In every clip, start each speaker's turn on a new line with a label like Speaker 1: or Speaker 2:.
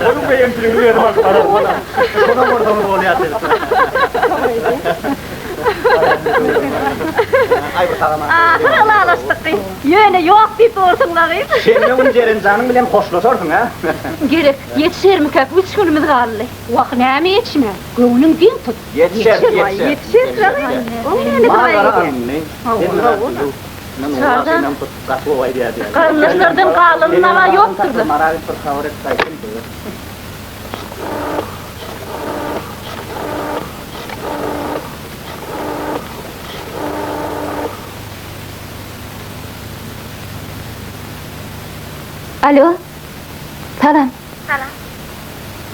Speaker 1: Onun beyimsini verdim karar bana. Ona ortamı oluyor. Ay bu tağıma.
Speaker 2: Hala alaştık ki. Yöne yok deyip doğursunlar ki.
Speaker 1: Sen onun Cerencan'ın bilen hoşlaşordun ha?
Speaker 2: Gerek, yetişir mi kök? 3 günümüz kaldı. Vak neyme yetişme? Göğünün din tut.
Speaker 1: Yetişir.
Speaker 2: Yetişir. Onun ne kadar iyi. Karnıştırdın kalın ama yoktur da. Alo. Salam.
Speaker 3: Salam.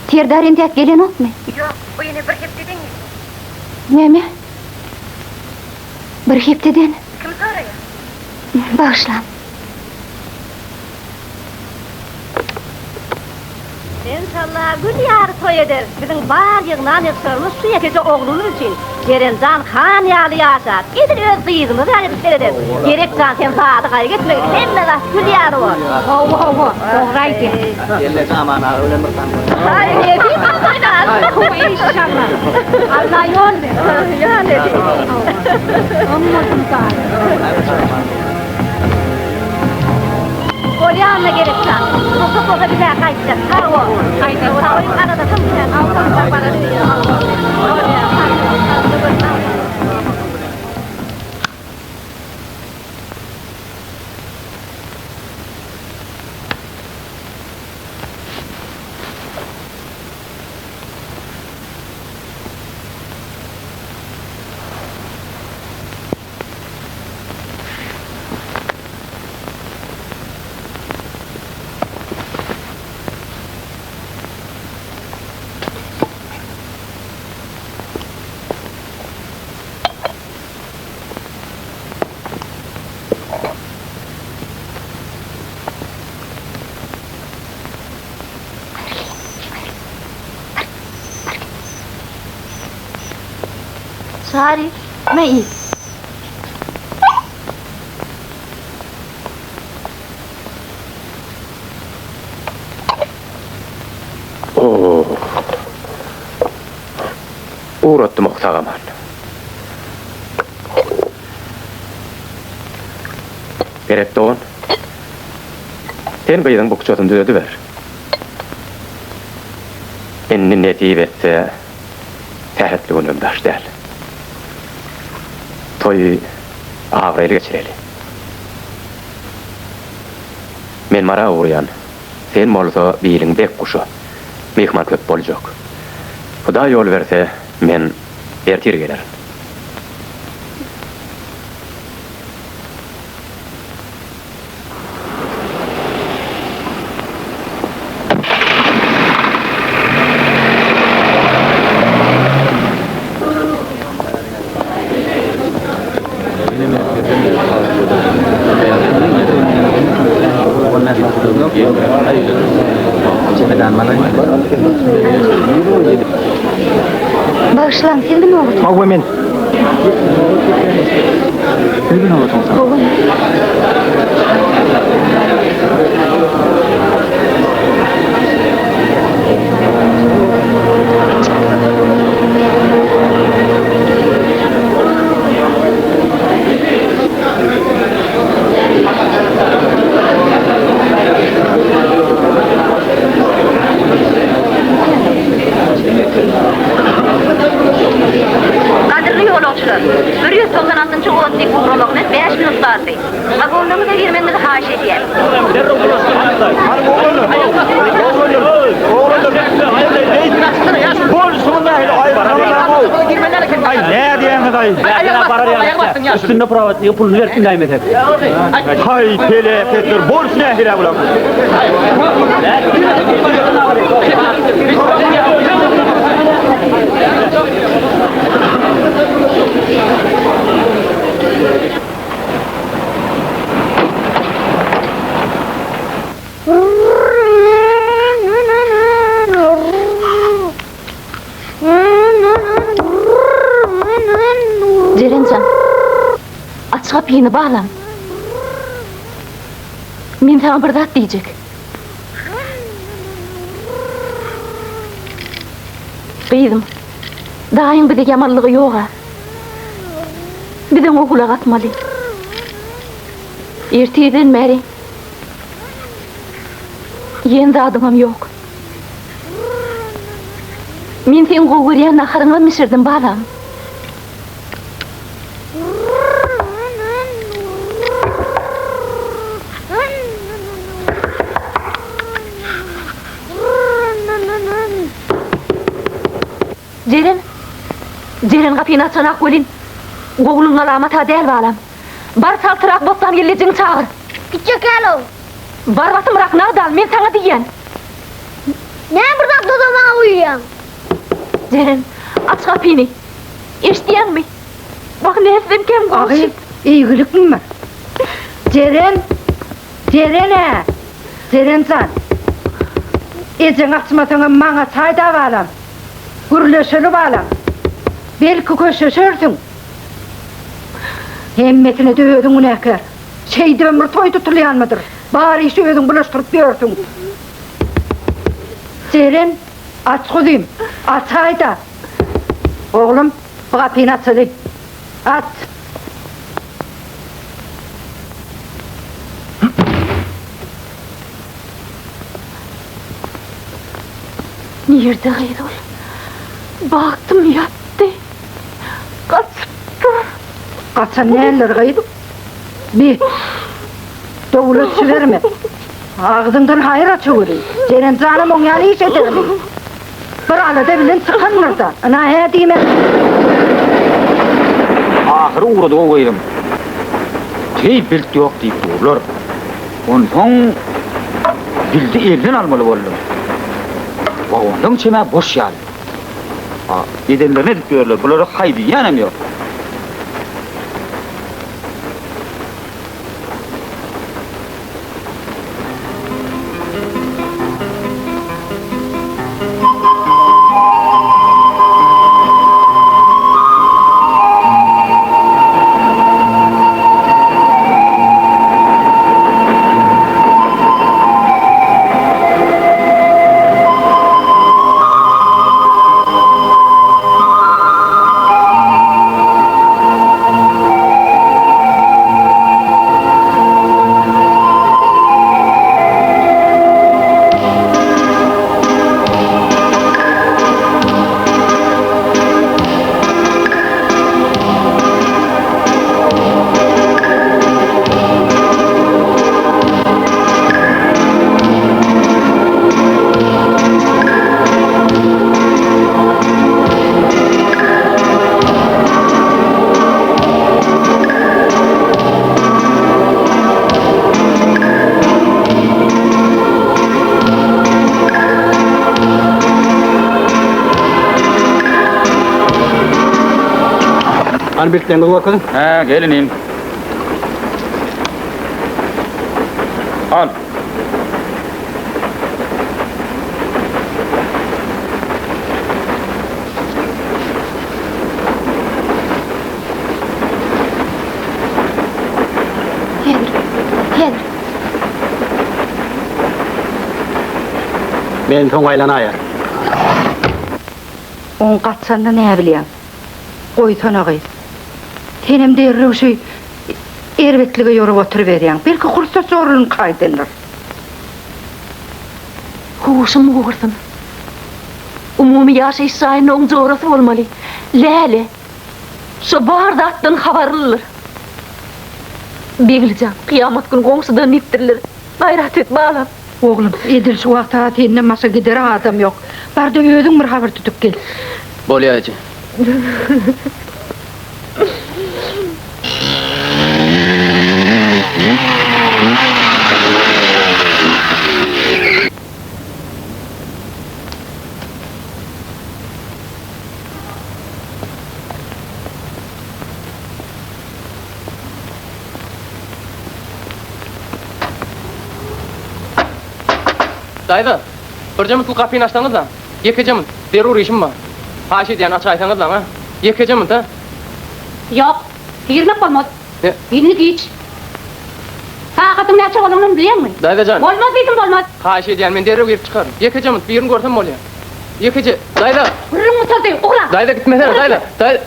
Speaker 2: Terdarin tek gelen yok mu?
Speaker 3: Yok, bu yine bir hep dedin mi?
Speaker 2: Neme? Bir hepteden.
Speaker 3: Kim soruyor?
Speaker 2: Bağışlan. İnşallah gül yarı toy eder. Bizim var yığınan yıksırımız şu yetece oğlunuz için. Cerencan kan yağlı yaşar. Gidin öz kıyığımız yani bir seyreder. Gerek can sen sadıkaya gitmek. Hemme de gül yarı var. Hova. Doğraydı.
Speaker 1: Yerlesi aman ha öyle mırsan.
Speaker 2: Ay ne diyeyim Allah'ına. İnşallah. Allah yol ver. Ya ne diyeyim. Anladım galiba. Polyanla gereksen. Kosa bir daha kaçacak. Ha o. Haydi o. Arada tam sen. Allah'ım bana diyor. Sari, ma iyi.
Speaker 4: Uğrattım oktağaman. Gerek doğun. Sen kıyıdan bu küçüğün düzödü ver. Enni netiyip etse, tehetli günüm baş değil. Toyu ağrıyla geçireli. Men mara uğrayan, sen molsa biilin bek kuşu, mihman köp bolacak. Huda yol verse, men ertir gelerim.
Speaker 2: Bağışlan, sildi mi olur?
Speaker 1: Mağu men. Sildi mi olur?
Speaker 2: Oğlum. Kadirli yolcular, 196. Oğuzlik uğrulukla 5 minut vardı. Vagonluğumu da girmenizi haş edeyim.
Speaker 1: Ay ne diyeyim dayı?
Speaker 5: Üstünde pravat yapılır versin daim eder.
Speaker 1: Hay tele Peter borç ne hile bulam?
Speaker 2: Cerencan, aç kapıyı bağlan. Men sana bir zat diyecek. Kıydım. Daim bir de yamanlığı yok ha. Bizden okula katmalı. Erteden beri yendi adımım yok. Men sen go'guryan naharını misirdim balam. Ceren kapıyını açanak bolin. Goğulun alamata del balam. Bar saltırak bostan gellecin çağır.
Speaker 3: Gidecek alo.
Speaker 2: Bar batımrak nağdal, men sana diyen.
Speaker 3: Ne burada dodama uyuyan?
Speaker 2: Ceren, aç kapıyını. Eşdiyen mi? Bak ne etsin kem
Speaker 6: Ağay,
Speaker 2: konuşup.
Speaker 6: iyilik mi var? Ceren, Ceren'e, Cerencan. Ecen açmasana bana çay da valam. Gürleşeli valam. Belki köşeşörsün. Hemmetine de ödün uneker. Şeyde ömür toy tutulayan mıdır? Bari işi ödün bulaştırıp diyorsun. Ceren, aç kuzuyum. Aç hayda. Oğlum, bu kapıyı açayım. Aç.
Speaker 2: Nerede Haydol? Baktım yattı. Kaçıptı.
Speaker 6: Kaçan neler kaydı? Bir, doğulut süverme. Ağzından hayır açıvırı. Senin canım on yani iş ederim. Bir alada bilen çıkanlar da. Ana he diyeyim.
Speaker 1: Ahırı uğradı o koyayım. Tey bilt yok deyip dururlar. Ondan bildi elden almalı oldum. Ondan çeme boş yani. Edenler ne diyorlar? Bunları haydi yanım yok.
Speaker 5: Hani bekleyin bakalım.
Speaker 1: He gelinim. Al.
Speaker 2: Henry.
Speaker 5: Ben toңaylan ayar.
Speaker 6: On kaçsan da ne bileyim. Koy tonağıyız. Tenim derli şey erbetlige yorup oturuveriyan. Belki kursa sorun kaydınlar.
Speaker 2: Huşum uğursun. Umumi yaşayış sayının oň jorasy bolmaly. Läle. Şu bardatdan habarlılar. Beglican, kıyamet günü goňsudan nipdirler. Gayrat et balam.
Speaker 6: Oğlum, edil şu vakta tenine masa gider adam yok. Barda ödün bir haber tutup gel.
Speaker 5: Bolýaýjy.
Speaker 7: Dayda, bir cemil kapıyı açsanız da, yekeceğim, derur işim var. Haşi diyen aç aysanız da, ha? Yekeceğim da.
Speaker 2: Yok, girmek olmaz.
Speaker 7: Ne?
Speaker 2: Birini giç. Taqatım näçe bolanyny bilýärmi?
Speaker 7: Daydacan.
Speaker 2: Bolmaz diýdim, bolmaz.
Speaker 7: Haşy edýän men derrew girip çykarym. Ýekejem, birini görsem bolýar. Ýekeje, dayda.
Speaker 2: Gurrun mutaldy, oglan.
Speaker 7: Dayda gitmesene, dayda. Dayda.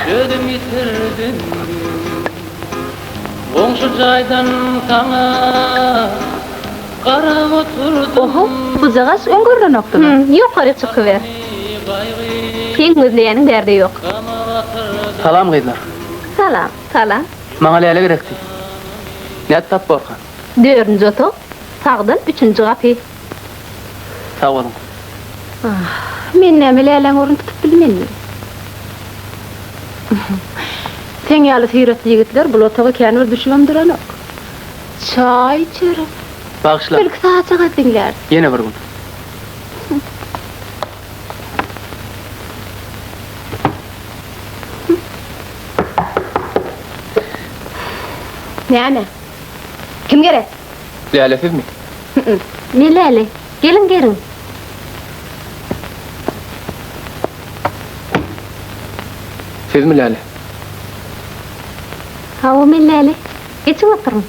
Speaker 5: Sözüm yitirdim Oňşu jaýdan taňa Qarap oturdum
Speaker 2: Oho, bu zagas öňgörden okdy. Ýokary çykyber. Sen gözleýäniň derde ýok.
Speaker 7: Salam gyzlar.
Speaker 2: Salam, salam.
Speaker 7: Maňa läle gerekdi. Näde tap borkan?
Speaker 2: 4-nji oto, sagdan 3-nji gapy.
Speaker 7: Sag bolun.
Speaker 2: Men näme läleň orun tutup bilmedim. Sen ýaly hyratly ýigitler bu otaga känir düşmem duranok. Çay içerim.
Speaker 7: Bagşla.
Speaker 2: Bir saat saat dinler.
Speaker 7: Ýene bir gün.
Speaker 2: Näme? Kim gerek?
Speaker 7: Läle sizmi?
Speaker 2: Ne läle? Gelin gelin.
Speaker 7: Sizmi läle?
Speaker 2: Ha o men läle. Geçin oturun.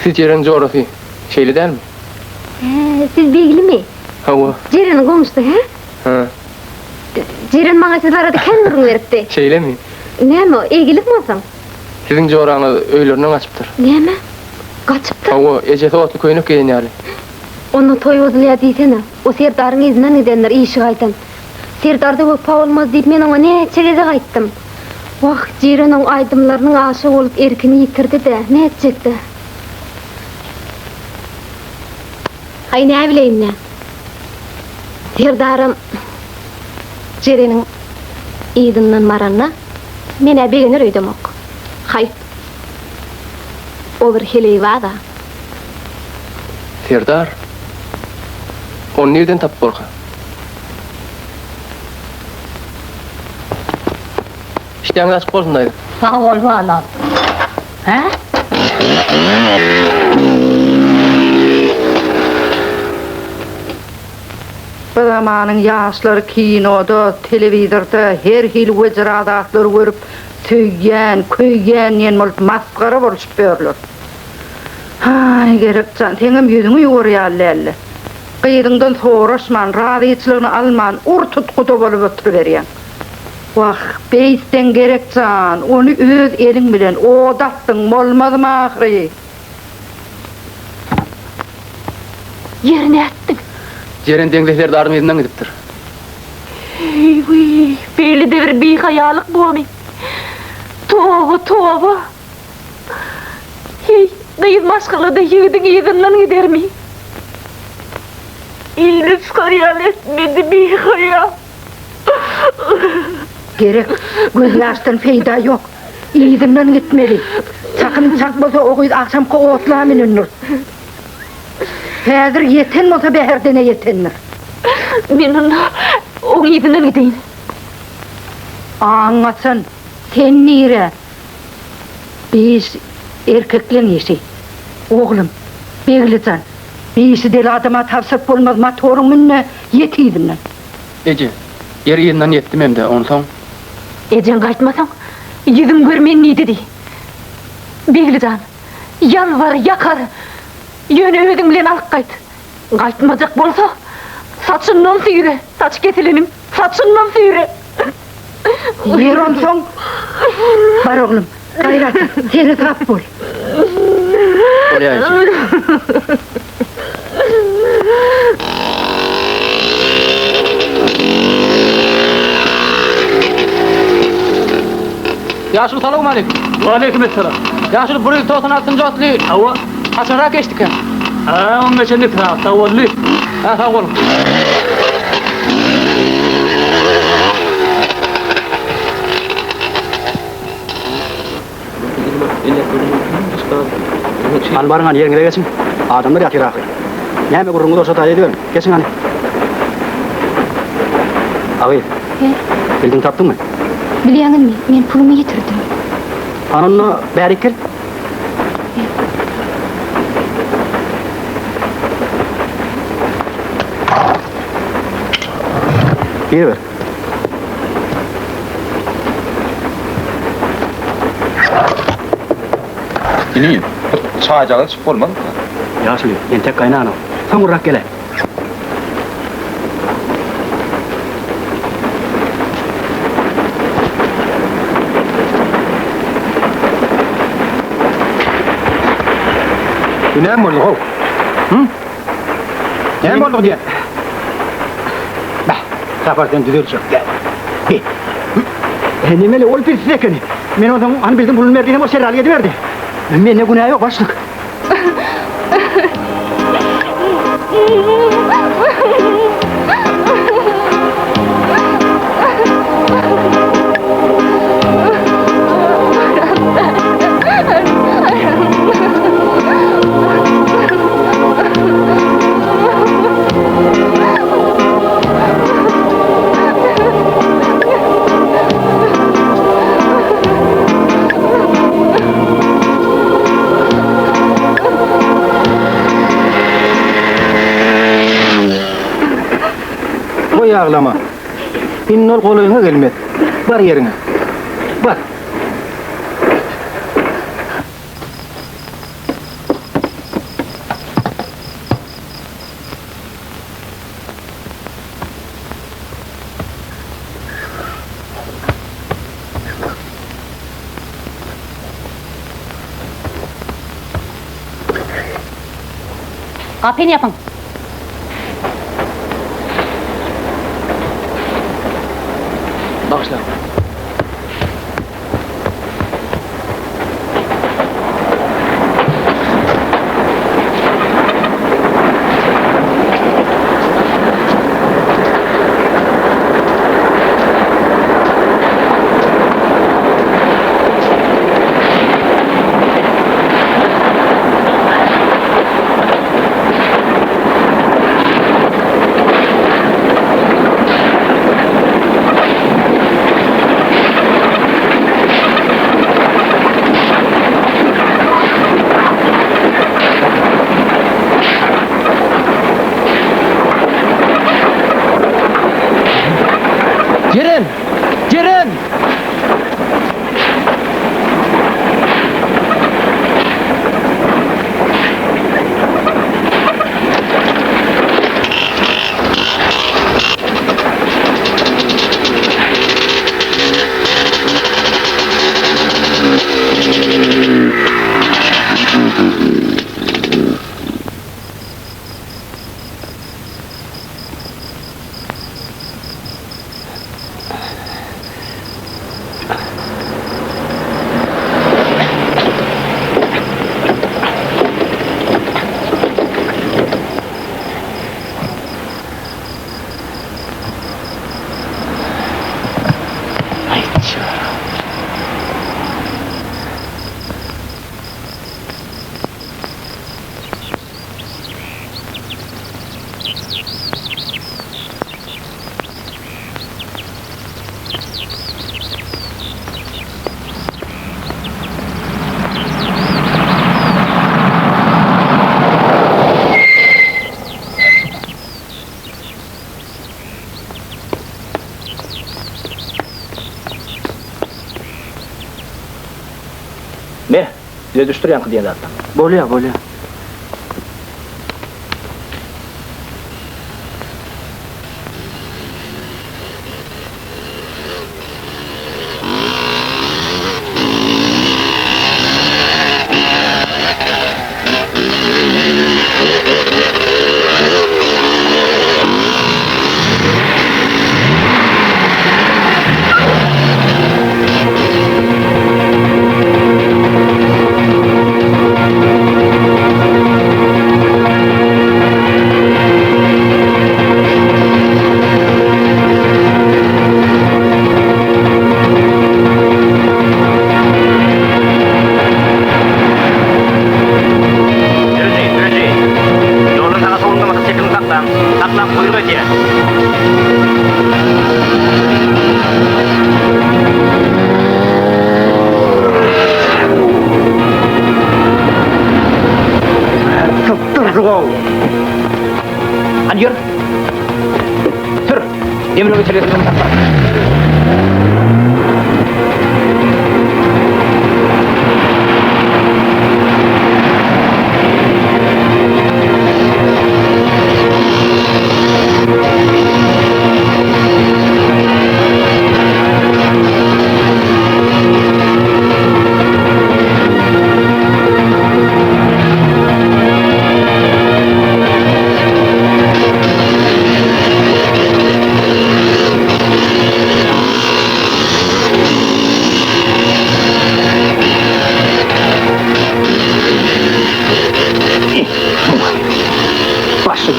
Speaker 7: Siz yerin coğrafi şeyli değil mi?
Speaker 2: Siz bilgili mi?
Speaker 7: Hava.
Speaker 2: Jerenin komşusu he?
Speaker 7: Ha.
Speaker 2: Jeren maňa siz arada kendirini beripdi.
Speaker 7: Şeyle mi?
Speaker 2: Näme o? Ilgilik bolsaň?
Speaker 7: Sizin coğranı öýlerinden açıptır.
Speaker 2: Näme? Gaçypdy.
Speaker 7: Hava ejesi otlu köýnük gelin ýaly.
Speaker 2: Onu toy bozulýar diýsene. O serdaryň izinden gidenler işi gaýtan. Serdarda wapa bolmaz diýip men oňa näçe geze gaýtdym. Wah, Jereniň aýdymlarynyň aşyk bolup erkini ýitirdi de, ne etjekdi? Hay näme bileýin ne? Serdarym Jereniň izinden maranna mene begenir öýdemok. Hay. O bir heleýi wada.
Speaker 7: Serdar. Onu nereden tap borkan? İşte açık bolsun dayı.
Speaker 6: Sağ ol valla. He? Bu zamanın yaşları kinoda, televizorda, her hil vecradatları görüp tüygen, köygen, yen bolup maskara boluşup berler. Ay gerekcan, teňem ýüzüňi ýoryýarlar. Gyýdyňdan soraşman, radyçylygyny alman, urtutguda bolup oturuberýän. Wah, beýsten gerekcan, onu öz eliň bilen odatdyň bolmadymy ahry?
Speaker 2: Yerine ettin.
Speaker 7: Jeren deňdekler darym izinden gidipdir.
Speaker 2: Eyvy, belli de bir bihayalyk bolmy. Toba. Hey, gyýyz maşgala da ýigdiň izinden gidermi? İliniz kariyal etmedi bihaya.
Speaker 6: Gerek, göz yaştan feyda yok. İyidimden gitmeli. Çakın çak bolsa o gyýyz akşamky otla minenler. Häzir yeten bolsa beherdene yetenler.
Speaker 2: Men o izinden gideýin.
Speaker 6: Anlatsın, sen nire? Biz erkeklerin işi. Oğlum, Beglican. Birisi deli adama tavsıp olmaz, motorun minne yetiydimden.
Speaker 7: Ece, yer izinden yetdim hem de onsoň.
Speaker 2: Ejen gaýtmasaň, ýüzüm görmen neydi di. Beglican, yalvar, yakar. Ýöne özüň bilen alyp gaýt. Gaýtmajak bolsa, saçyndan süýre, saç kesilinim, saçyndan süýre.
Speaker 6: Yer onsoň, bar oğlum, gayrat, seni tap bol.
Speaker 7: Bolýar Ece. Yaşıl salamu aleyküm.
Speaker 5: Wa aleykümselam.
Speaker 7: Yaşıl burayı 96-njy atly.
Speaker 5: Hawa.
Speaker 7: Haçanrak geçdik hem.
Speaker 5: Ha, on geçenlik tarafta oldu.
Speaker 7: Ha, sağ olun.
Speaker 5: Albarın hani yerine gelsin. Adamlar yatır ahir. Näme gurrungu olsa da ediyorum. Kesin hani. Abi. Bildin taptın mı?
Speaker 3: Bilýäňiz mi? Men pulumy ýitirdim.
Speaker 5: Ananna bärik gel. Bir ver.
Speaker 8: Bileyim. Çaycağı çıkıp olmadı mı?
Speaker 5: Yaşlı, ben tek kaynağına. Tam uğrak gele. Bu ne mi oldu o? Hı? Ne mi oldu diye? Bah, kapartan düzür çok. Gel. Nemeli ol bir size keni. Men o zaman hani bizim bulun verdiğine o serrali ediverdi. Men ne günahı yok başlık. Koy ağlama. İnnol koluna gelmet. Bar yerine. Bar.
Speaker 2: Kapını yapın.
Speaker 7: Bağışla. Ceren! Ceren!
Speaker 5: Ne? Size düştür yankı diye zaten. Bolya, bolya.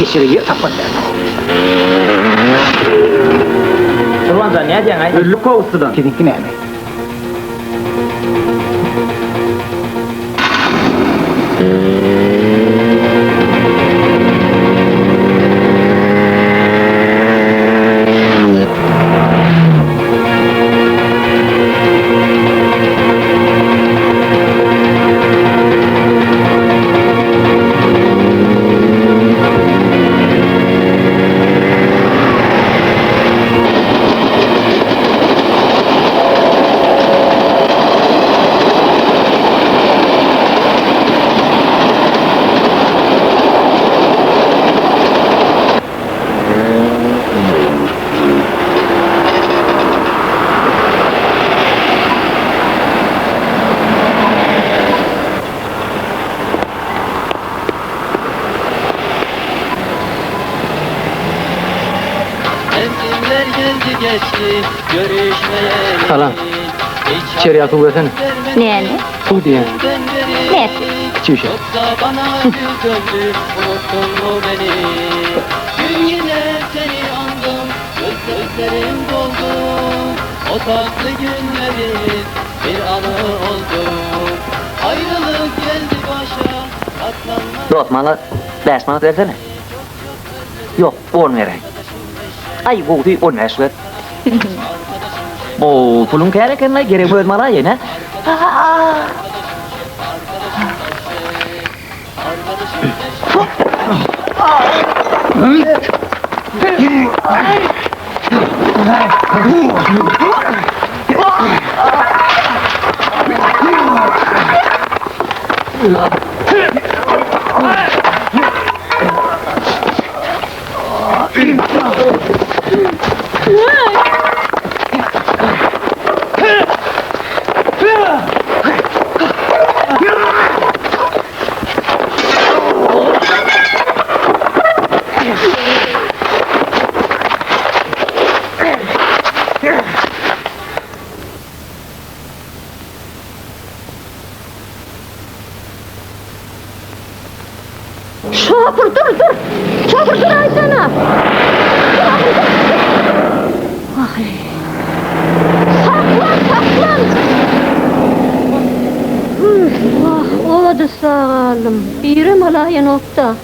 Speaker 5: geçiriyor tapat.
Speaker 1: Kurbanca ne diyen ay? Öllük kovustudan.
Speaker 5: Kedinki ne?
Speaker 9: Mevsimler geldi geçti görüşmeyeli.
Speaker 7: Halam, içeri atıp versene.
Speaker 3: Ne anne?
Speaker 7: Su diye.
Speaker 3: Ne et?
Speaker 7: İçi bir şey.
Speaker 9: Yoksa bana gül döndü, unuttun mu beni? Gün yine seni andım, gözlerim doldu. O tatlı günlerin bir anı oldu. Ayrılık geldi başa, katlanmak.
Speaker 1: Dostmana 5 manat versene. Yok, 10 vereyim. Ay bu tüy 10 ver ver. Bu pulun kereken la geri bölmana yine.
Speaker 6: Şoför dur dur. Şoför dur Aysana. Ay. Saklan. Vah, oladu sağalım. Birim alaya nokta.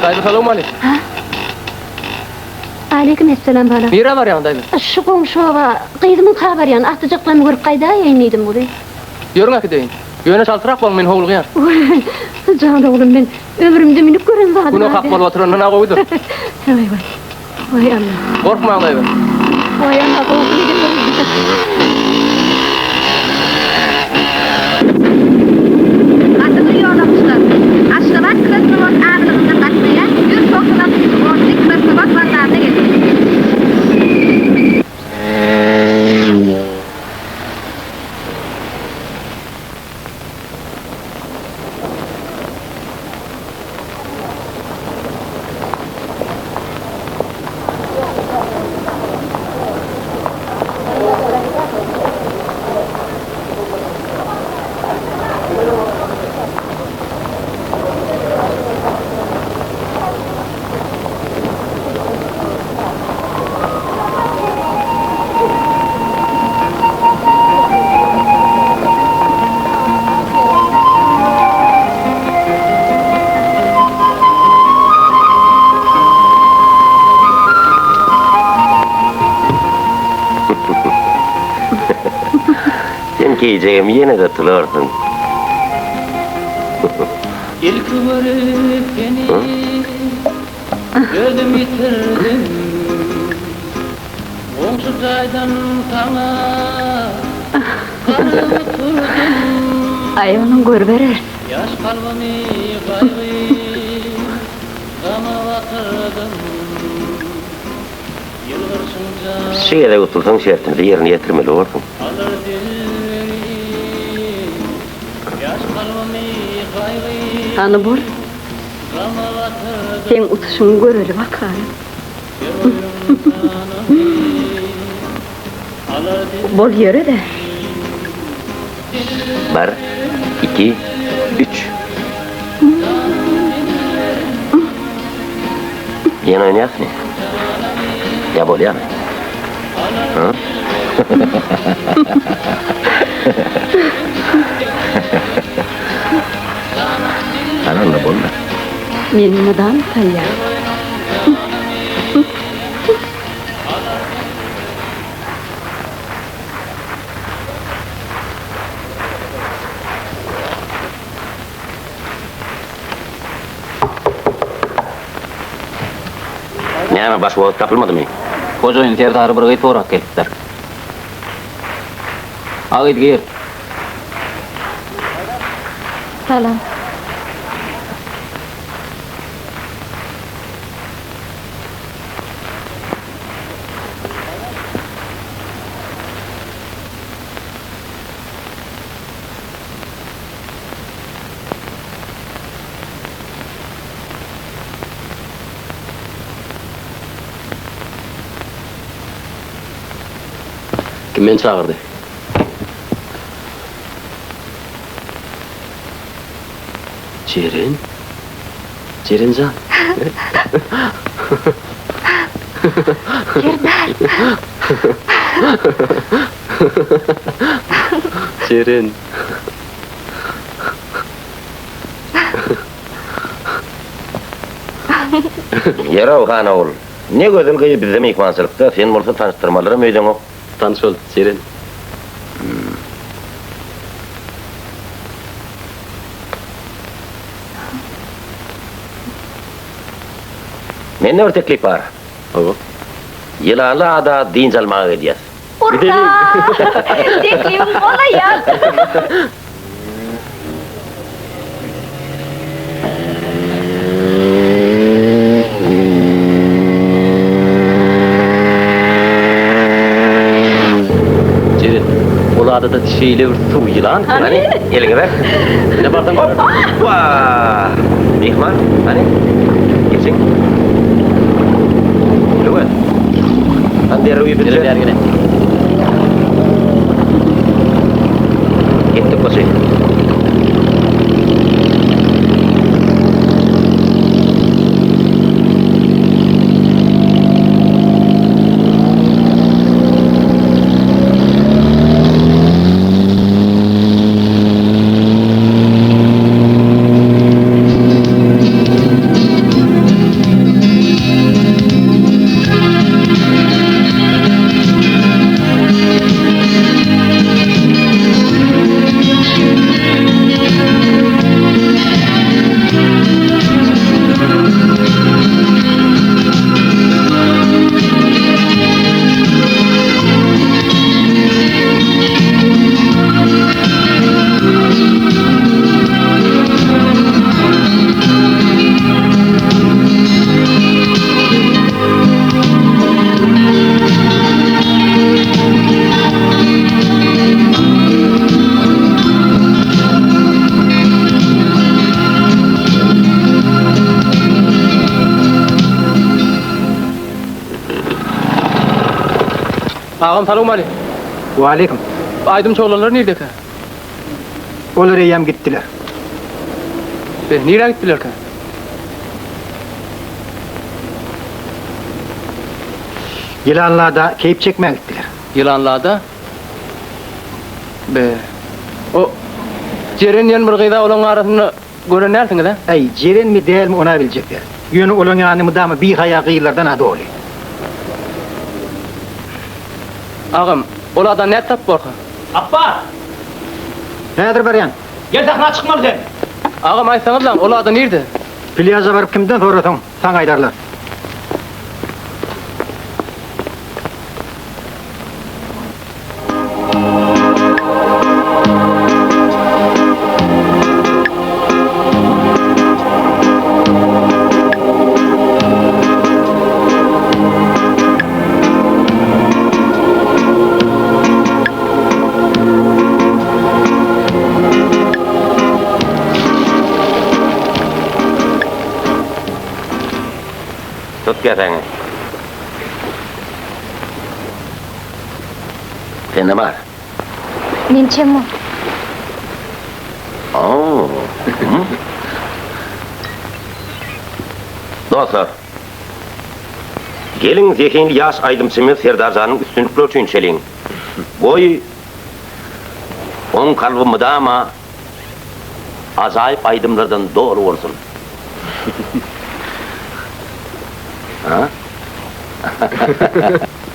Speaker 7: Dayı selamun aleyküm.
Speaker 3: Aleykümselam bala.
Speaker 7: Mira var ya dayı.
Speaker 3: Şu komşuğa kızımın haberyan atıcıklarını görüp kayda yayınlaydım burayı.
Speaker 7: Yorun akı deyin. Göğüne çaltırak bol men hovluğu yar.
Speaker 3: Can oğlum ben ömrümde minip görün zaten.
Speaker 7: Bunu hak bol oturanına koydur.
Speaker 3: Vay vay. Vay Allah.
Speaker 7: Korkma dayı.
Speaker 3: Vay Allah korkuyorum.
Speaker 2: Atını yollamışlar. Aşkılar kılıçlı ağırlığında kaçmaya, yürü soktular, ortaya kılıçlı bakmanlarına getirdi.
Speaker 10: Giyeceğim yine katılırdın.
Speaker 9: İlk görüp seni gördüm yitirdim. Onsuzaydan sana kanı oturdum.
Speaker 3: Ay onun görberer.
Speaker 9: Yaş kalbimi kaybı sana batırdım.
Speaker 10: Şeyle tutulsan şertimizi yerine getirmeli olursun.
Speaker 3: Anı bol. Sen utuşunu göreli bakayım. Bol yere de.
Speaker 10: 1, 2, 3. Yine oynayak mı? Ya bol ya mı? Hı? Anan da bol mu?
Speaker 3: Benim adam tayyar.
Speaker 10: Ne ama başka vakit kapılmadı mı?
Speaker 1: Kocayn terdarı bir gayet orak ketdiler. Ağaydı gel.
Speaker 3: Salam.
Speaker 4: Kim meni çağırdı? Ceren? Cerencan? Ceren.
Speaker 10: Yara o hana ol. Ne gözün kıyı bizim ikmansılıkta sen olsa tanıştırmalarım öydün o.
Speaker 4: Tanış ol, Ceren.
Speaker 10: Menne bir teklif var.
Speaker 4: Oğlum.
Speaker 10: Yılanlı ada din çalmağa gideceğiz.
Speaker 2: Urra! Teklifim kolay ya.
Speaker 4: Ceren, o adada şeyle bir su yılan.
Speaker 10: Hani? Elini ver.
Speaker 4: Ne bardan var?
Speaker 10: Vaa! Mihman, hani? Geçin. Luan. Hadi yarı uyup
Speaker 4: Ceren gene.
Speaker 10: Gittik koşu.
Speaker 7: Ağam salam ali.
Speaker 5: Ve aleyküm.
Speaker 7: Aydım çoğlanlar nerede ka?
Speaker 5: Onlar eyyam gittiler.
Speaker 7: Nereye gittiler ka?
Speaker 5: Yılanlarda keyip çekmeye gittiler.
Speaker 7: Yılanlarda. Be. O Ceren yan bir gıyda olan arasını gören nersiniz ha?
Speaker 5: Ay, Ceren mi değil mi ona bilecekler. Yönü olan yanımı da mı bir haya kıyılardan adı oluyor.
Speaker 7: Ağam, oladan ne tap borka?
Speaker 1: Abba!
Speaker 5: Nedir bariyan?
Speaker 1: Gel sakına çıkmalı sen.
Speaker 7: Ağam aysanız lan, oladan nerede?
Speaker 5: Filyaza varıp kimden soratan? Sana aydarlar.
Speaker 10: Tut keseni. Sen ne var?
Speaker 3: Men çemo.
Speaker 10: Oo. Dostlar. Gelin zekinli yaş aydımçımı Serdarzanın üstünlükleri üçün çelin. Boy onun kalbimi da ama acayip aydımlardan doğru olsun. Ha?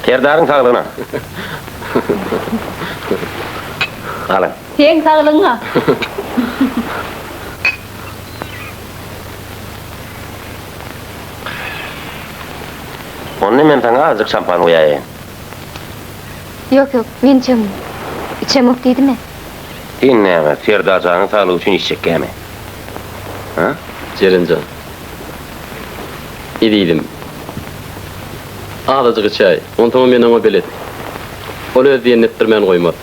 Speaker 10: Serdar'ın sağlığına. Alın.
Speaker 3: Sen sağlığına.
Speaker 10: Onu men sana azıcık şampan koyayım.
Speaker 3: Yok, men çemo. İçemok dedi mi?
Speaker 10: Dinleme, Serdarzanın sağlığı için içecek gelme. Ha?
Speaker 7: Cerencan. İdiydim. Ağlacık çay. Ontama men ona belet. Onu öz diyen ettirmen koymadı.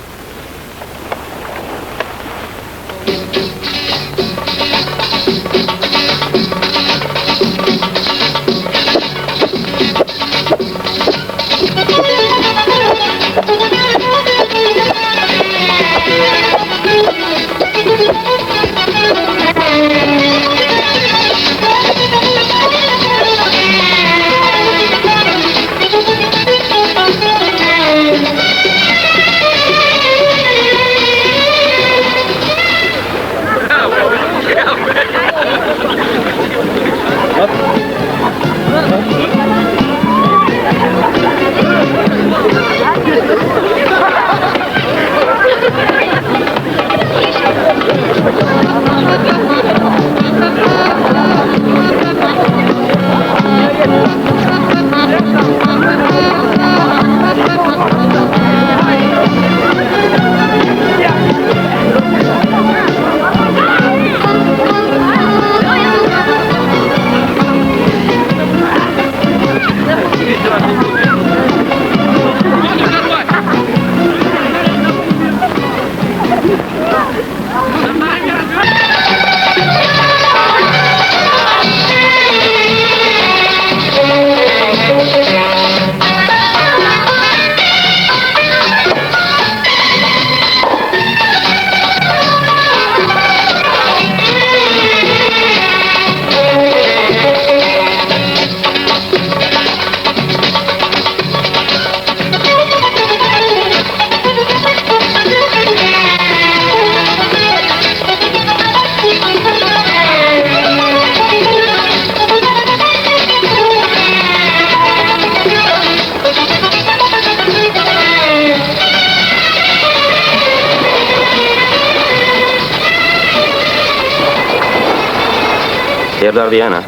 Speaker 10: Serdar diyana.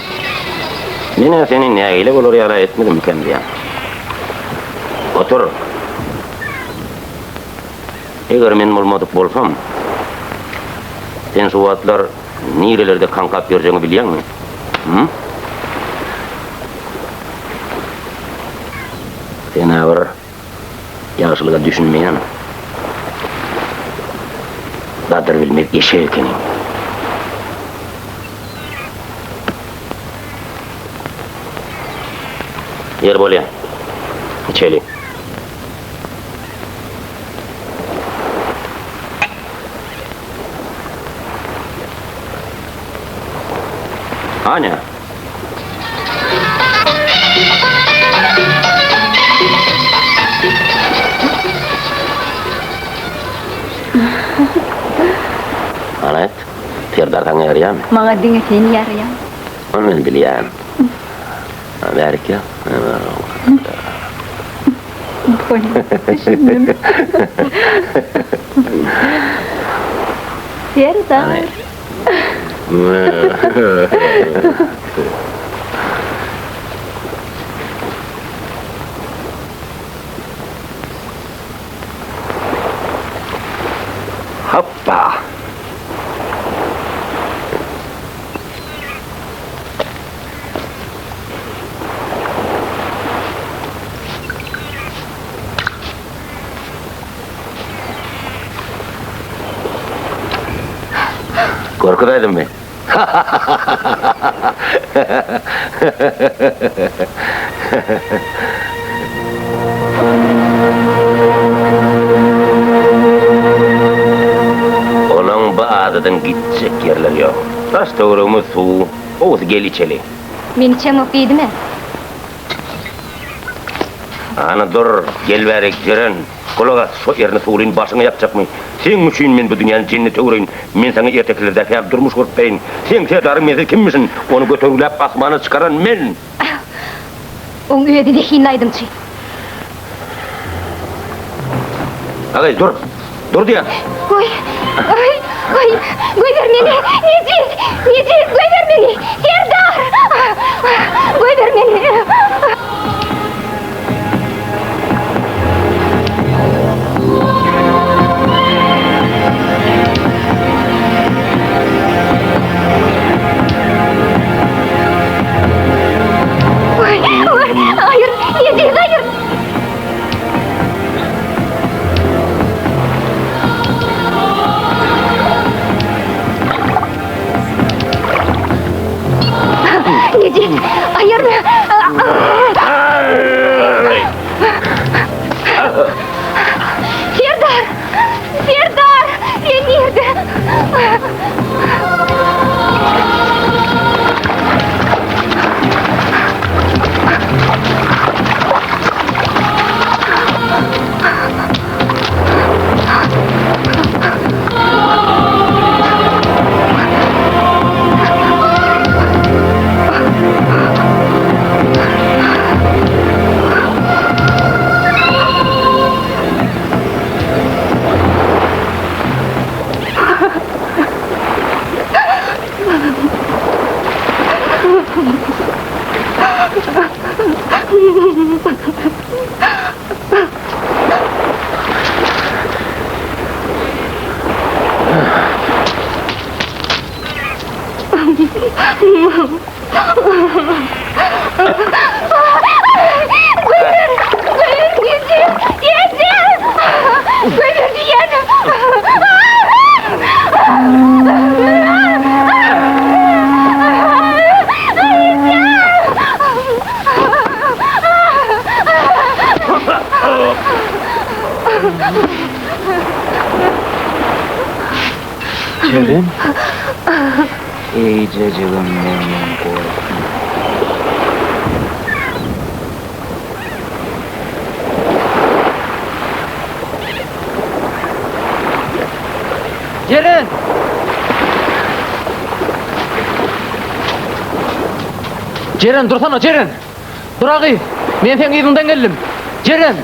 Speaker 10: Yine senin neyle olur yara etmedim iken diyen. Otur. Eğer men olmadık bolsam, sen şu atlar nerelerde kankap göreceğini biliyor musun? Hı? Sen ağır yaşlılığa düşünmeyen, kadir bilmek eşeği ekenin. Yer bolya. İçeli. Anya. Anet, Serdar kang yariyam.
Speaker 3: Mağa dinge seni yarayam.
Speaker 10: Onu ben biliyorum. Verik ya.
Speaker 3: Serdar.
Speaker 10: Hoppa. Korkudaydım ben. Onun bu adadan gidecek yerler yok. Taş doğrumu su, oğuz gel içeli.
Speaker 3: Men içemok diýdimi?
Speaker 10: Ana dur, gel verek Ceren. Kulağa şu yerini suurin başına yapacak mı? Sen üçün men bu dünyanın cenneti uğrayın. Men sana erteklerde fiyat durmuş korkpayın. Sen serdarın mezi kim misin? Onu götürülep asmanı çıkaran men.
Speaker 3: Oň öýede dehin aýdymçy.
Speaker 10: Agay dur, dur diye.
Speaker 3: Goy, goy ver meni. Necip, goy ver meni. Serdar. Goy ver meni. Hayır, Necip, hayır. Necip, hayır. Serdar, Serdar, sen nerede?
Speaker 1: Ceren, ey cacığım benim korkum.
Speaker 7: Ceren! Ceren dursana Ceren! Dur ağay! Men sen ýygyňdan geldim. Ceren!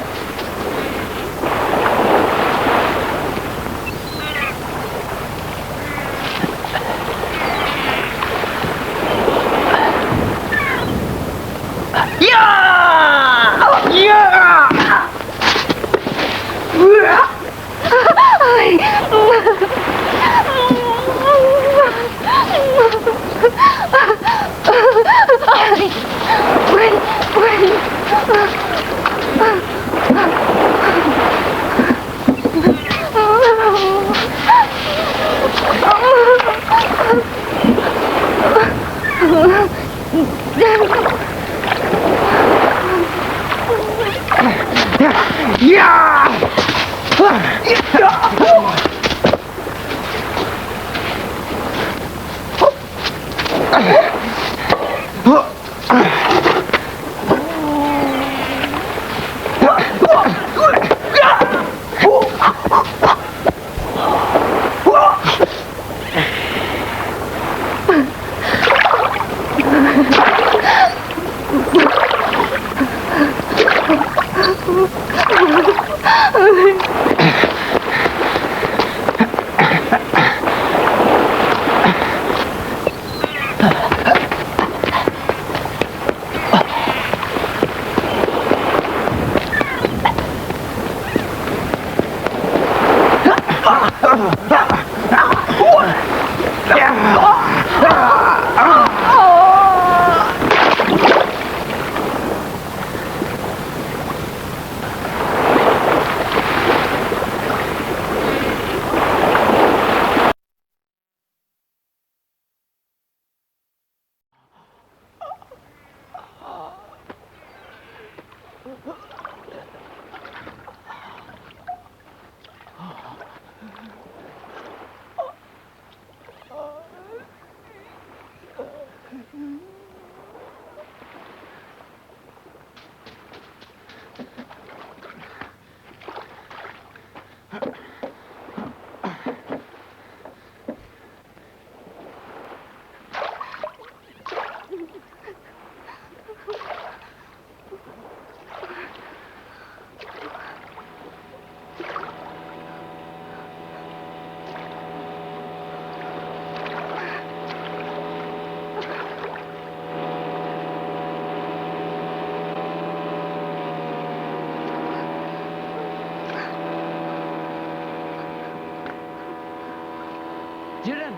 Speaker 7: Ceren!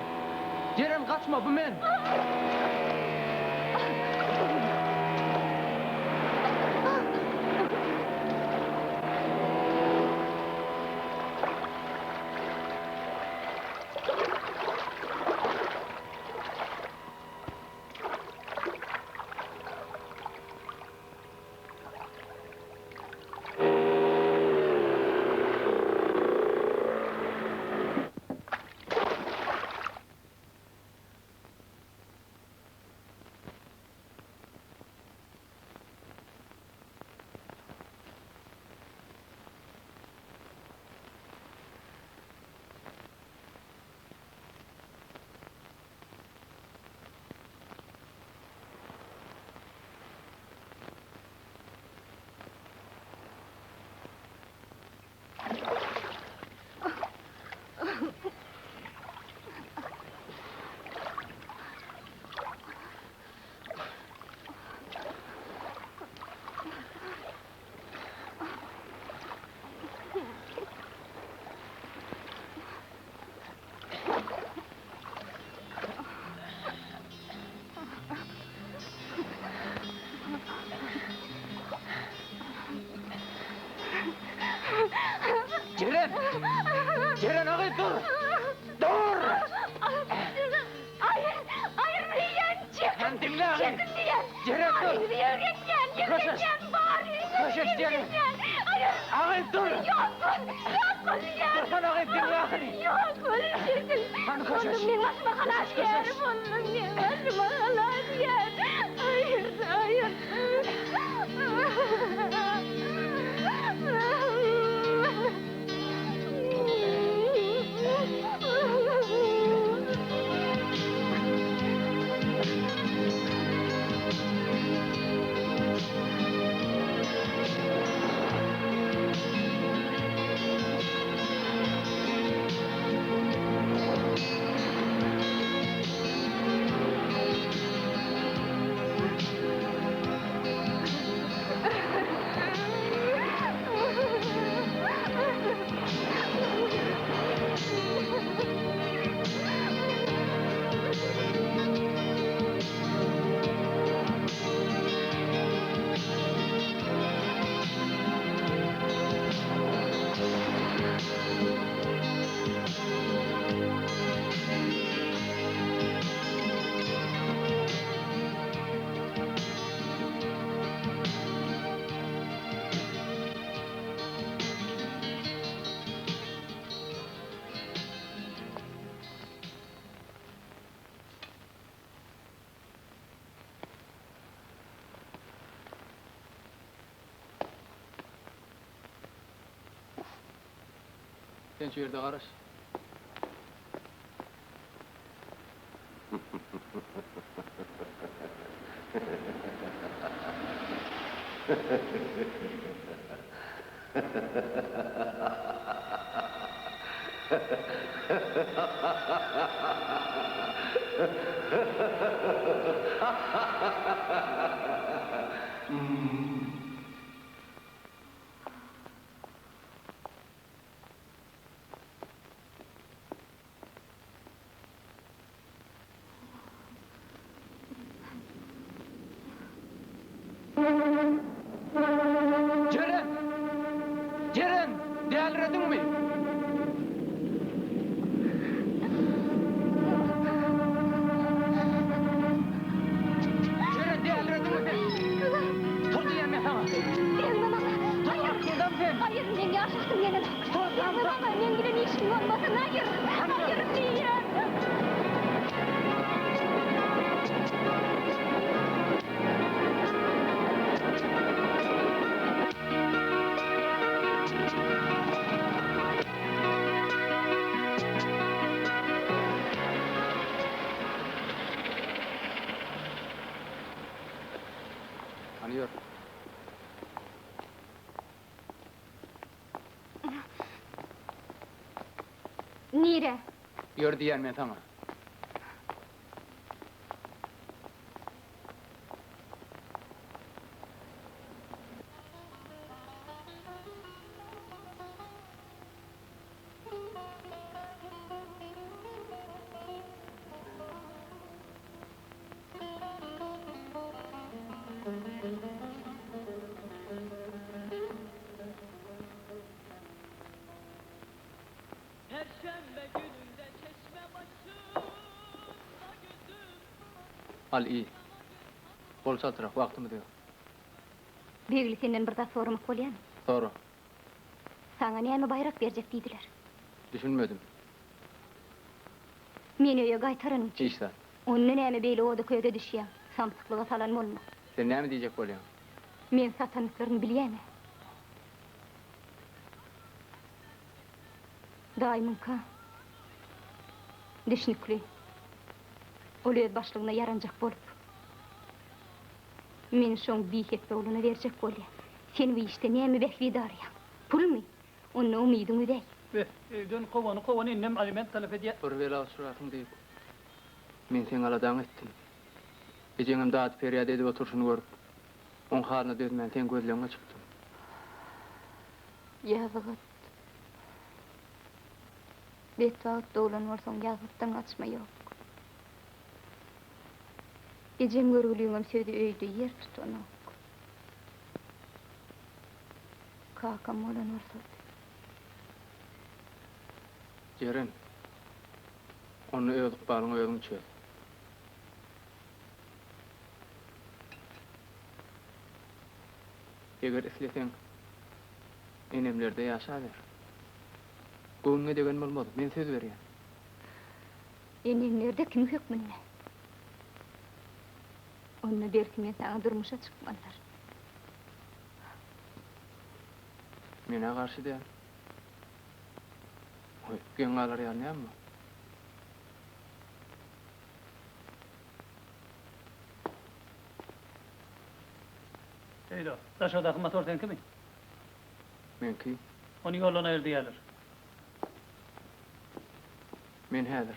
Speaker 7: Ceren kaçma, bu men! Ceren! Ceren ağay dur! Dur!
Speaker 2: Hayır diyen çık.
Speaker 7: Lan dinle ağay!
Speaker 2: Çıkın diyen.
Speaker 7: Ceren dur!
Speaker 2: Hayır diyen, yürüyen bari.
Speaker 7: Koşuş diyelim!
Speaker 2: Hayır.
Speaker 7: Ağay dur!
Speaker 2: Yok diyen.
Speaker 7: Dursan ağay dinle ağay!
Speaker 2: Yok çıkın.
Speaker 7: Hani koşuş?
Speaker 2: Oğlum benim başıma kalan yer. Oğlum benim başıma kalan yer. Hayır. Sen şu yerde karış. Ceren! Ceren! Değerliredin mi? Ceren değerliredin mi sen? Tut diyen mi sana? Hayır, men yaşasın yenin. Men bilen işim olmasın, hayır. Hayır diyen.
Speaker 7: Anıyor.
Speaker 2: Nire?
Speaker 7: Yor diyen mi tamam.
Speaker 9: Perşembe gününde çeşme başında gözüm.
Speaker 7: Al iyi. Bol çaltırak vaktimiz yok.
Speaker 3: Begli senden bir da sormak bolýan.
Speaker 7: Doğru.
Speaker 3: Sana näme bayrak berjek diýdiler.
Speaker 7: Düşünmedim.
Speaker 3: Meni öýe gaýtaran üçin.
Speaker 7: İşte.
Speaker 3: Ondan näme beýle oda köýde düşýär. Samsyklyga salan bolma.
Speaker 7: Sen näme diýjek bolýan?
Speaker 3: Men satanlyklaryny bilýärmi? Daýmynka. Düşnükli. Ol öz başlygyna yaranjak bolup. Men şoň bihet oluny berjek bolýar. Sen bu işte näme beklidarýan? Pulmy? Onu umidyň ödäý.
Speaker 9: Dön kovanı innem aliment talep edýär.
Speaker 7: Bir bela suratın diýip. Men sen aladan etdim. Ejeňim daat feryat edip oturşuny görüp, on harna dözmän sen gözlerine çykdym.
Speaker 3: Yazık. Betwagt dolan bolsaň yazykdan açma ýok. Ejem görgülüňem söýdi öýde yer tutanok. Kakam bolan bolsa.
Speaker 7: Jeren. Onu öýdük balyň öýdüň çöz. Eger isleseň, enemlerde ýaşa ber. Goňňa degen bolmady, men söz berýän.
Speaker 3: Enemlerde kim hükmünde? Onu belki men sana durmuşa çıkmalar.
Speaker 7: Mene garşy däl. Oy, gen galar ýalnýarmy?
Speaker 9: Eydo, taşadaky motor sen kimi?
Speaker 7: Menki,
Speaker 9: Onu yollana erdiýärler.
Speaker 7: men häzir.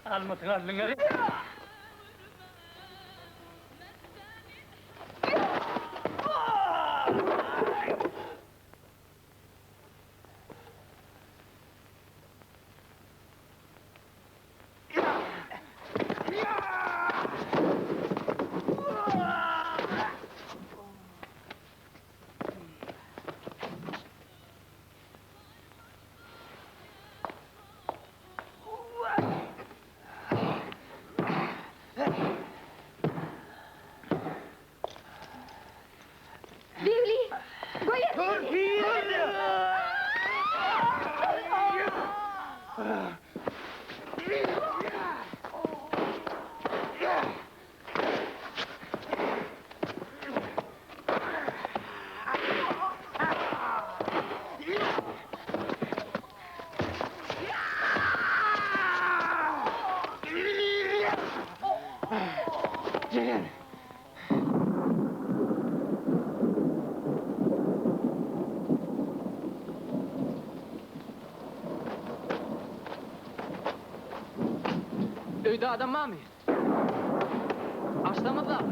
Speaker 9: Almatyň aldyňa.
Speaker 3: Bivli! Goýar!
Speaker 7: Öýde adam mami? Açdamyzlar.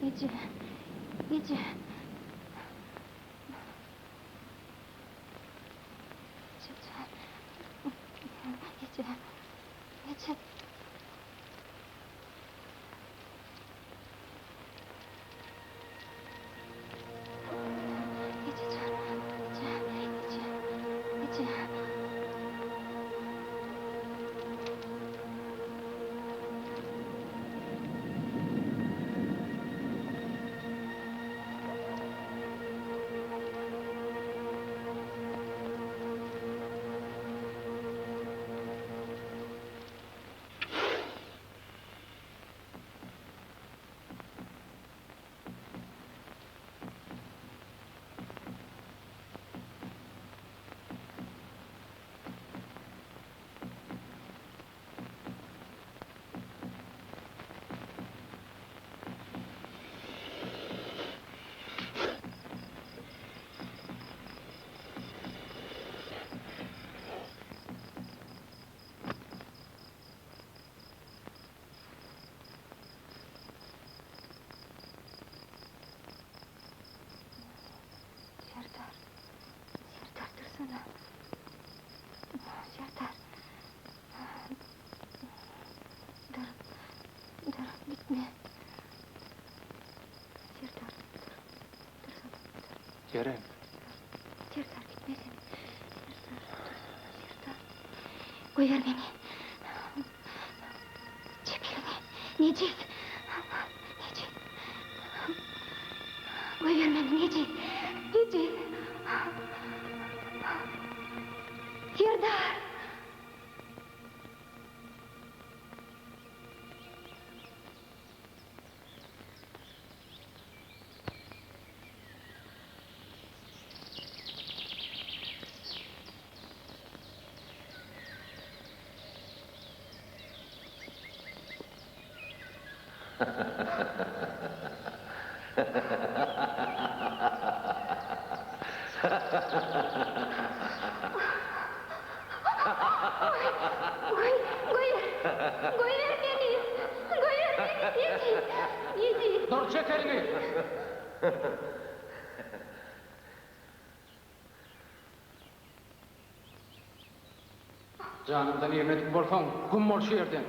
Speaker 3: Gece. Gece. Gece. Gece. da. Serdar. Dur, gitme. Serdar,
Speaker 7: Ceren.
Speaker 3: Serdar gitme sen. Serdar. Koyar beni. Çekilme. Necip. Koyar beni Necip. Serdar. Koyar beni. Necip.
Speaker 7: Dur çek elini. Canımdan yemedik bolsam, kum bol şu yerden.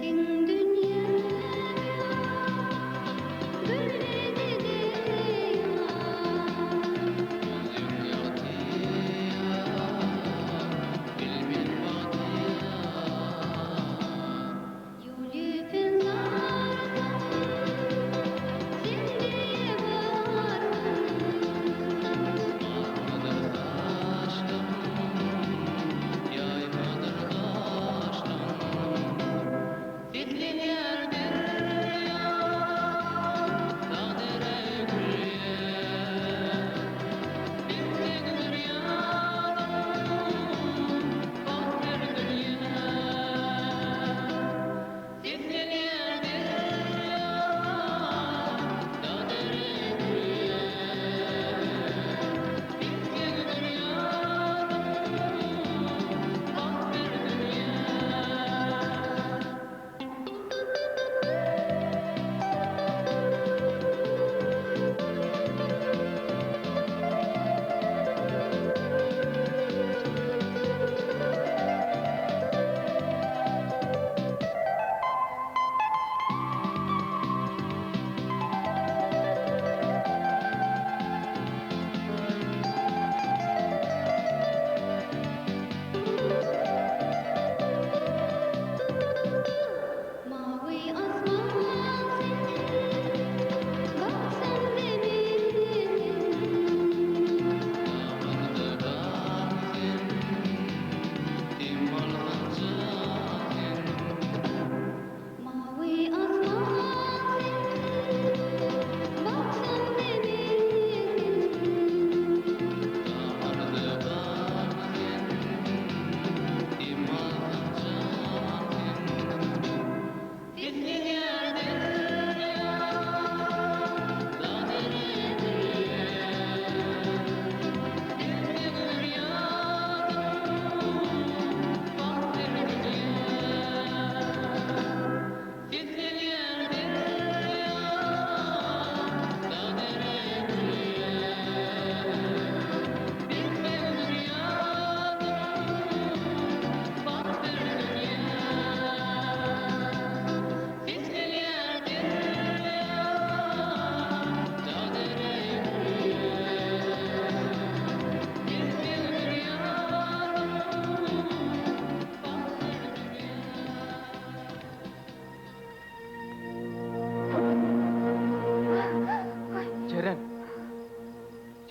Speaker 3: Sensin dünya, böyle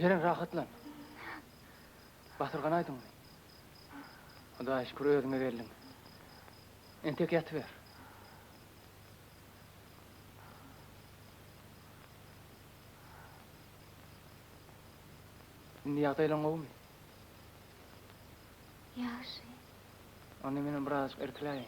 Speaker 7: Ceren rahatlan. Batırgan aydın mı? Hudağa şükür özüme geldim. Entek yatıver. Şimdi yataylan kovum.
Speaker 3: Yaxşı.
Speaker 7: Onu benim biraz erkileyin.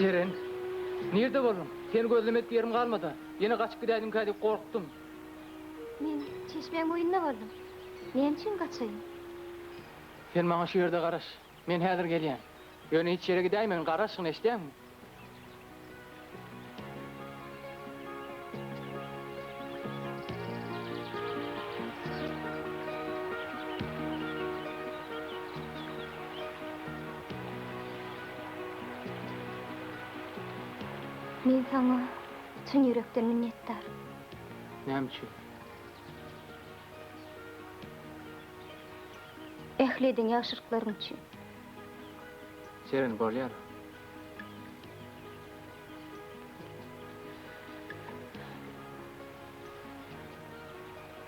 Speaker 7: Ceren, nerede boldum? Seni gözlemek yerim kalmadı. Yine kaçıp gideydin kaydı korktum.
Speaker 3: Men çeşmeň boýunda boldum. Näme üçin kaçayım?
Speaker 7: Sen bana şu yerde garaş. Men häzir gelýän. Ýöne hiç yere gidäýmen, garaşyň eşdäňmi?
Speaker 3: Men sana çyn ýürekden minnetdar.
Speaker 7: Näme üçin?
Speaker 3: Ählediň ýaşyrklaryň üçin.
Speaker 7: Ceren bolýar.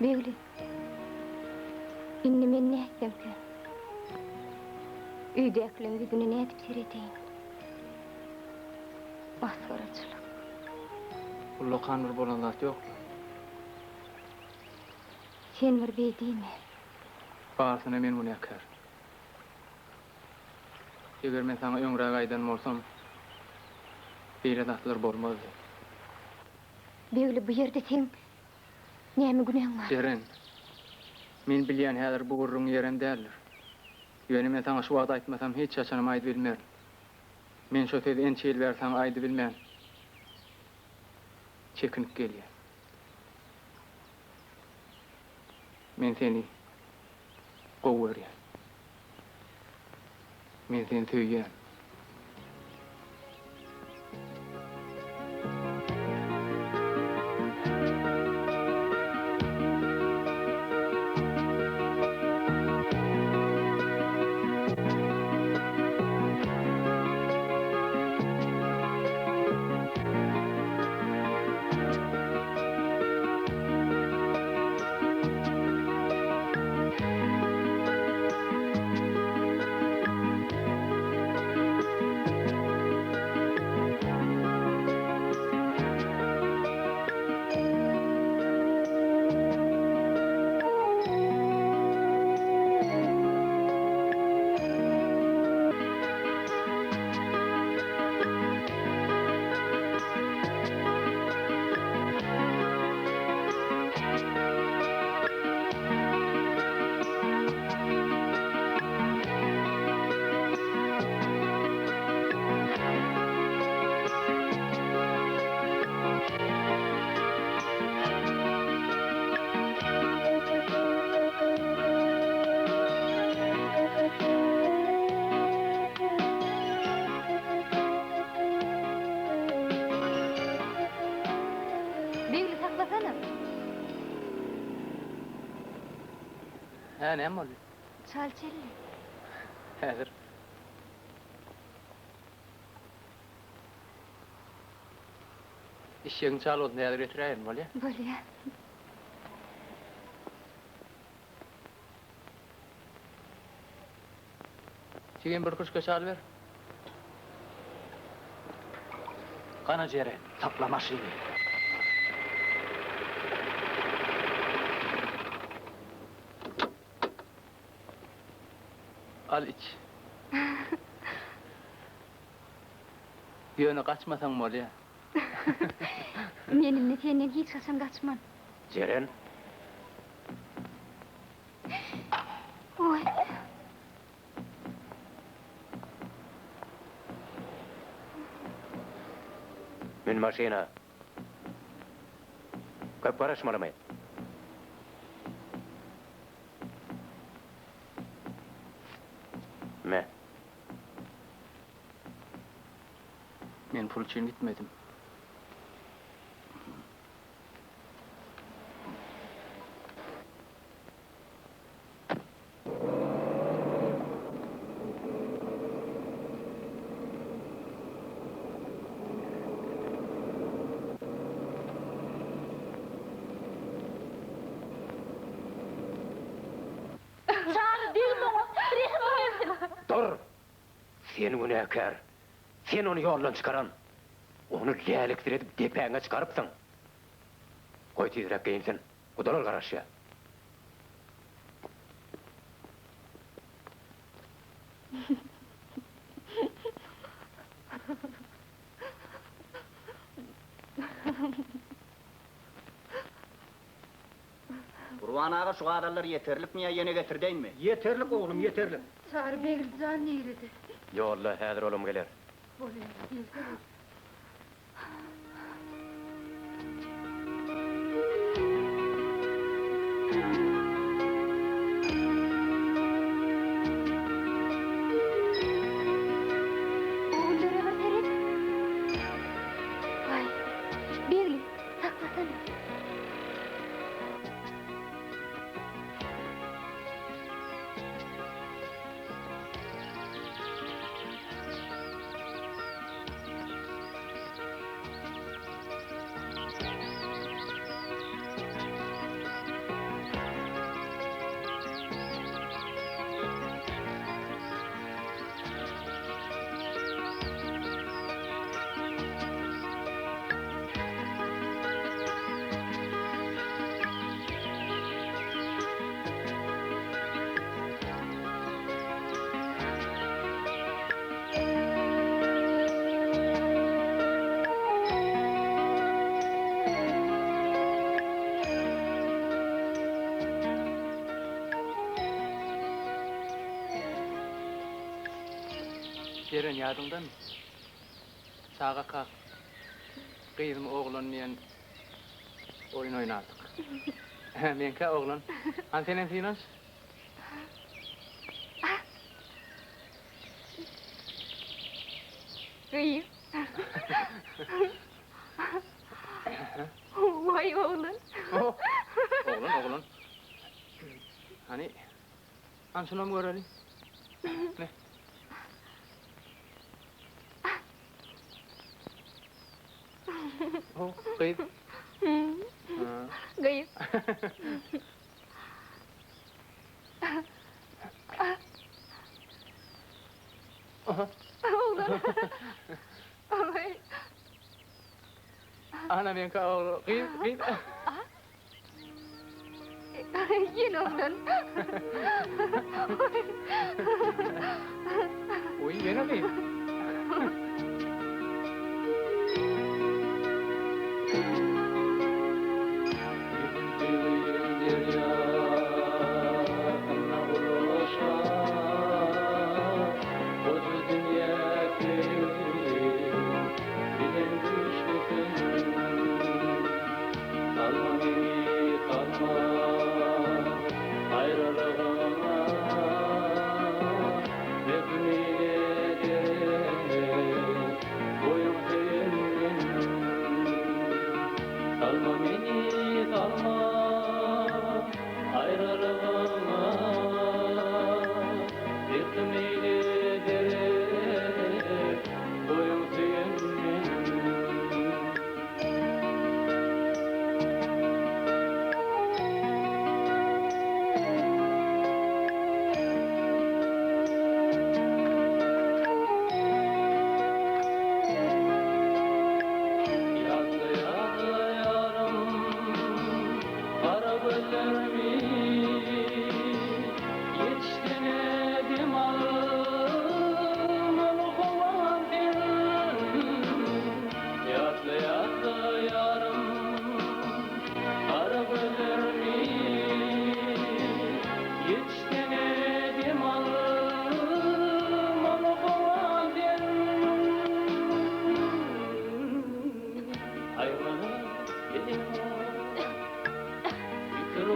Speaker 3: Beýle. Inni men näkemke. Üýdäkleň güdüni nädip seredeýin. Masgaraçylyk.
Speaker 7: Ulla kanur bolan zat ýok.
Speaker 3: Sen bir beýdimi?
Speaker 7: Barsyna men bunu ýakar. Eger men sana öňrä gaýdan bolsam, beýle zatlar bolmazdy.
Speaker 3: Beýle bu ýerde sen näme güneň bar?
Speaker 7: Ceren, men bilýän häzir bu gurrun ýeren däldir. Ýöne men sana şu wagt aýtmasam hiç çaçanam aýdy bilmer. Men şo sözi ençeýil bersäň aýdy bilmän. Çekinip gelýär. Men seni gowurýan. Men seni söýýän. Ha, näme boldy?
Speaker 3: Çal çelle.
Speaker 7: Häzir. İşegiň çalyp näder getiräýin bolýa?
Speaker 3: Bolýar.
Speaker 7: Sigin bir kuşka çal ber.
Speaker 5: Kana jere, tapla maşyny.
Speaker 7: Al iç. Ýöne kaçmasaň bolýa.
Speaker 3: Menimle senden hiç kaçan kaçman.
Speaker 4: Jeren,
Speaker 3: Oy.
Speaker 4: men maşina. Köp garaşmalamay. Me.
Speaker 7: Men pul üçin gitmedim.
Speaker 2: Çağır değil mi?
Speaker 4: Dur! Sen günäkär. Sen onu yoldan çıkaran. Onu läälikdir edip depäňe çıkarypsyň. Goý tezirek geýinsin. Udalal garaşýa.
Speaker 11: Urban ağa şu adamlar yeterlik mi ya yine getirdeyn mi?
Speaker 5: Yeterlik oğlum, yeterlik.
Speaker 6: Çağrı Begilcan neyledi?
Speaker 4: Yolla häzir olum geler.
Speaker 6: Bolýar, bildirin.
Speaker 3: Oğullara bak Eren. Vay. Begli, saklasana.
Speaker 7: Jeren ýadyndan mı? Sağa kalk. Kızım oğlun diyen oyun oynardık. Menka oğlun. Han senin finos?
Speaker 3: Gıyım. Vay oğlum.
Speaker 7: Oh, oğlun. Hani, şuna mı görelim? Ne? Oh, kıyıp.
Speaker 3: Gıyım. Oğlum. Vay.
Speaker 7: Ana menka oğlum. Kıyıp.
Speaker 3: Yine oğlum.
Speaker 7: Uy, yine kıyıp. Ayrılığına ne dünyaya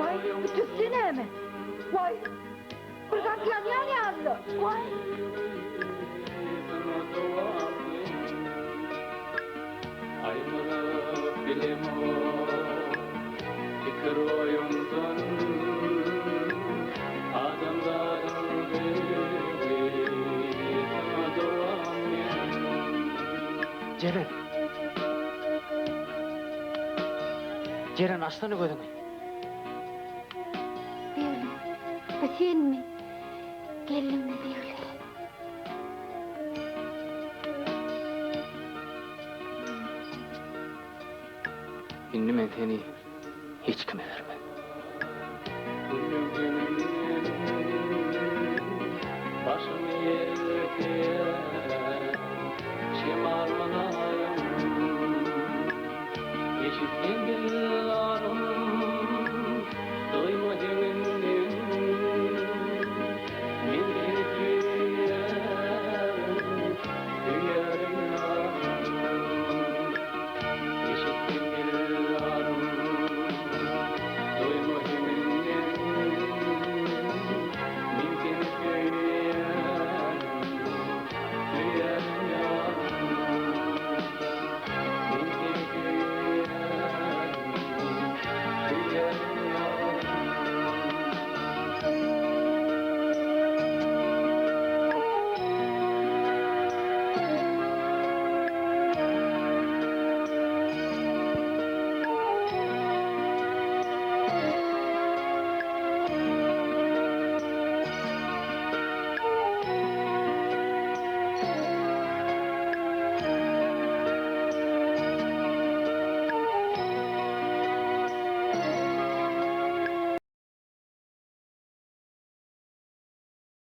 Speaker 6: Vay, tütsüne mi? Vay, kırgan yanyan yazdı. Vay.
Speaker 9: Ayrılık bilim o fikir oyundan adamların biri sana doğamayan
Speaker 5: Ceren. Ceren aslanı gördün mü?
Speaker 3: Böyle. Bu sen mi? Gelin mi böyle?
Speaker 7: Şimdi men seni hiç kime vermem.